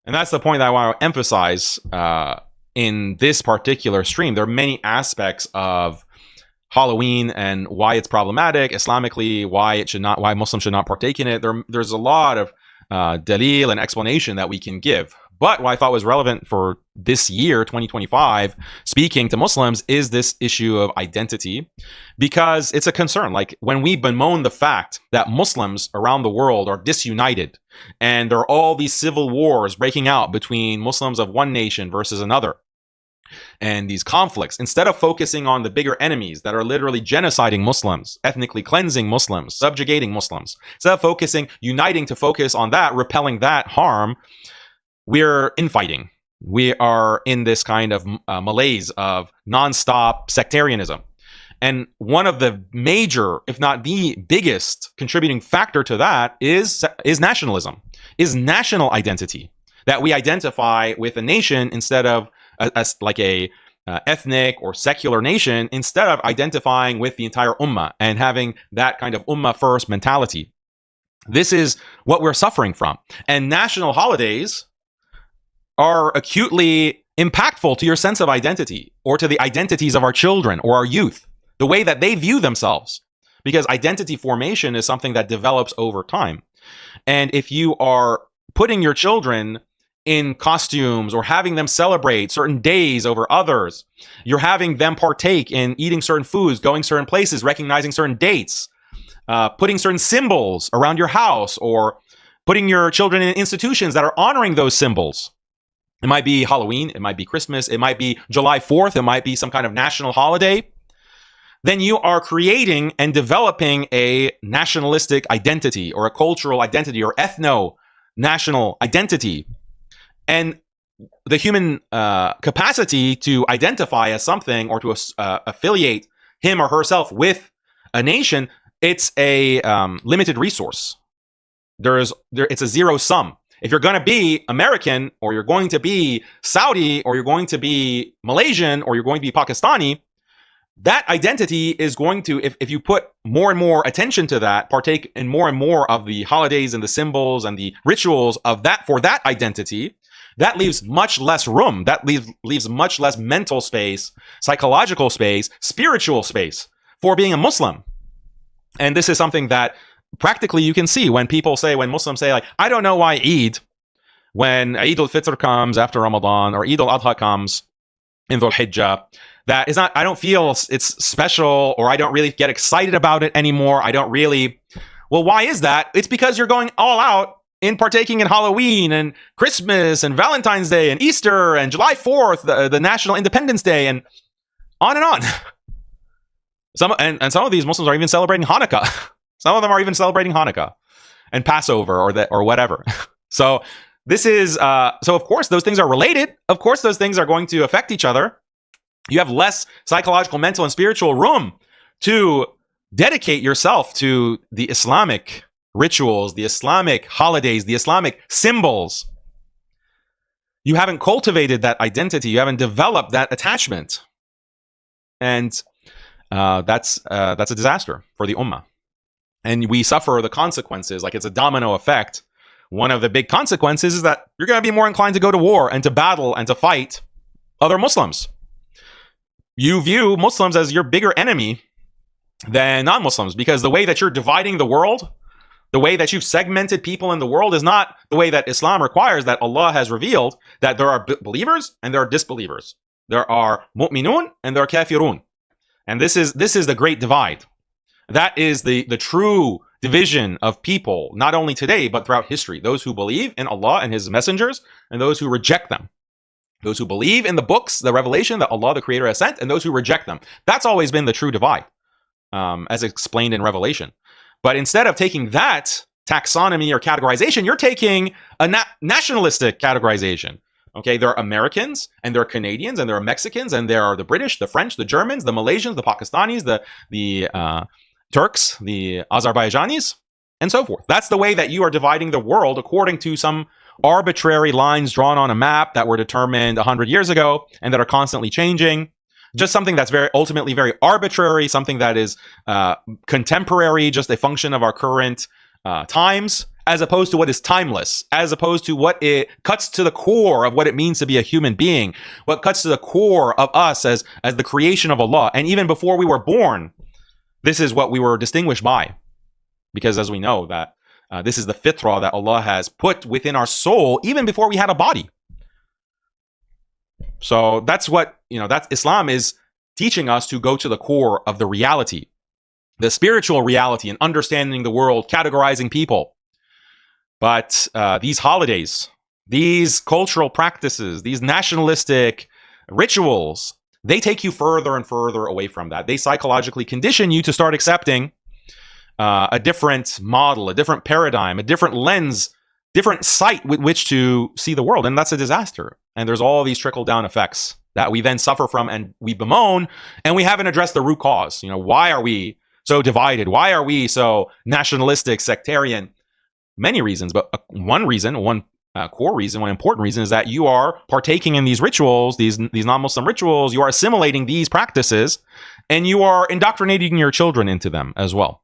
And that's the point that I want to emphasize in this particular stream. There are many aspects of Halloween and why it's problematic Islamically, why Muslims should not partake in it. There's a lot of dalil and explanation that we can give. But what I thought was relevant for this year, 2025, speaking to Muslims, is this issue of identity, because it's a concern. Like, when we bemoan the fact that Muslims around the world are disunited, and there are all these civil wars breaking out between Muslims of one nation versus another, and these conflicts, instead of focusing on the bigger enemies that are literally genociding Muslims, ethnically cleansing Muslims, subjugating Muslims, instead of uniting to focus on that, repelling that harm, we're infighting. We are in this kind of malaise of nonstop sectarianism. And one of the major, if not the biggest contributing factor to that is nationalism, is national identity. That we identify with a nation instead of like a ethnic or secular nation, instead of identifying with the entire ummah and having that kind of ummah first mentality. This is what we're suffering from. And national holidays are acutely impactful to your sense of identity, or to the identities of our children or our youth, the way that they view themselves. Because identity formation is something that develops over time. And if you are putting your children in costumes or having them celebrate certain days over others, you're having them partake in eating certain foods, going certain places, recognizing certain dates, putting certain symbols around your house, or putting your children in institutions that are honoring those symbols. It might be Halloween, it might be Christmas, it might be July 4th, it might be some kind of national holiday. Then you are creating and developing a nationalistic identity, or a cultural identity, or ethno-national identity. And the human capacity to identify as something, or to affiliate him or herself with a nation, it's a limited resource. It's a zero sum. If you're going to be American, or you're going to be Saudi, or you're going to be Malaysian, or you're going to be Pakistani, that identity is going to, if you put more and more attention to that, partake in more and more of the holidays and the symbols and the rituals of that, for that identity, that leaves much less room. That leaves much less mental space, psychological space, spiritual space for being a Muslim. And this is something that practically you can see when Muslims say, like, I don't know why Eid, when Eid al-Fitr comes after Ramadan, or Eid al-Adha comes in Dhul Hijjah, that is not, I don't feel it's special, or I don't really get excited about it anymore. Well, why is that? It's because you're going all out in partaking in Halloween and Christmas and Valentine's Day and Easter and July 4th, the National Independence Day, and on. Some of these Muslims are even celebrating Hanukkah. Some of them are even celebrating Hanukkah and Passover, or whatever. So this is so of course those things are related. Of course those things are going to affect each other. You have less psychological, mental, and spiritual room to dedicate yourself to the Islamic rituals, the Islamic holidays, the Islamic symbols. You haven't cultivated that identity. You haven't developed that attachment. And that's a disaster for the ummah. And we suffer the consequences, like it's a domino effect. One of the big consequences is that you're going to be more inclined to go to war and to battle and to fight other Muslims. You view Muslims as your bigger enemy than non-Muslims, because the way that you're dividing the world, the way that you've segmented people in the world, is not the way that Islam requires, that Allah has revealed, that there are believers and there are disbelievers. There are mu'minun and there are kafirun. And this is the great divide. That is the true division of people, not only today, but throughout history. Those who believe in Allah and His messengers, and those who reject them. Those who believe in the books, the revelation that Allah, the Creator, has sent, and those who reject them. That's always been the true divide, as explained in Revelation. But instead of taking that taxonomy or categorization, you're taking a nationalistic categorization. Okay, there are Americans, and there are Canadians, and there are Mexicans, and there are the British, the French, the Germans, the Malaysians, the Pakistanis, the Turks, the Azerbaijanis, and so forth. That's the way that you are dividing the world, according to some arbitrary lines drawn on a map that were determined 100 years ago and that are constantly changing. Just something that's ultimately very arbitrary, something that is contemporary, just a function of our current times, as opposed to what is timeless, as opposed to what it cuts to the core of what it means to be a human being, what cuts to the core of us as the creation of Allah. And even before we were born, this is what we were distinguished by. Because as we know that this is the fitrah that Allah has put within our soul even before we had a body. So that's what, that's Islam is teaching us, to go to the core of the reality, the spiritual reality, and understanding the world, categorizing people. But these holidays, these cultural practices, these nationalistic rituals, they take you further and further away from that. They psychologically condition you to start accepting a different model, a different paradigm, a different lens, different sight with which to see the world. And that's a disaster. And there's all these trickle-down effects that we then suffer from, and we bemoan, and we haven't addressed the root cause. Why are we so divided? Why are we so nationalistic, sectarian? Many reasons, but one core reason, one important reason is that you are partaking in these rituals, these non-Muslim rituals. You are assimilating these practices, and you are indoctrinating your children into them as well.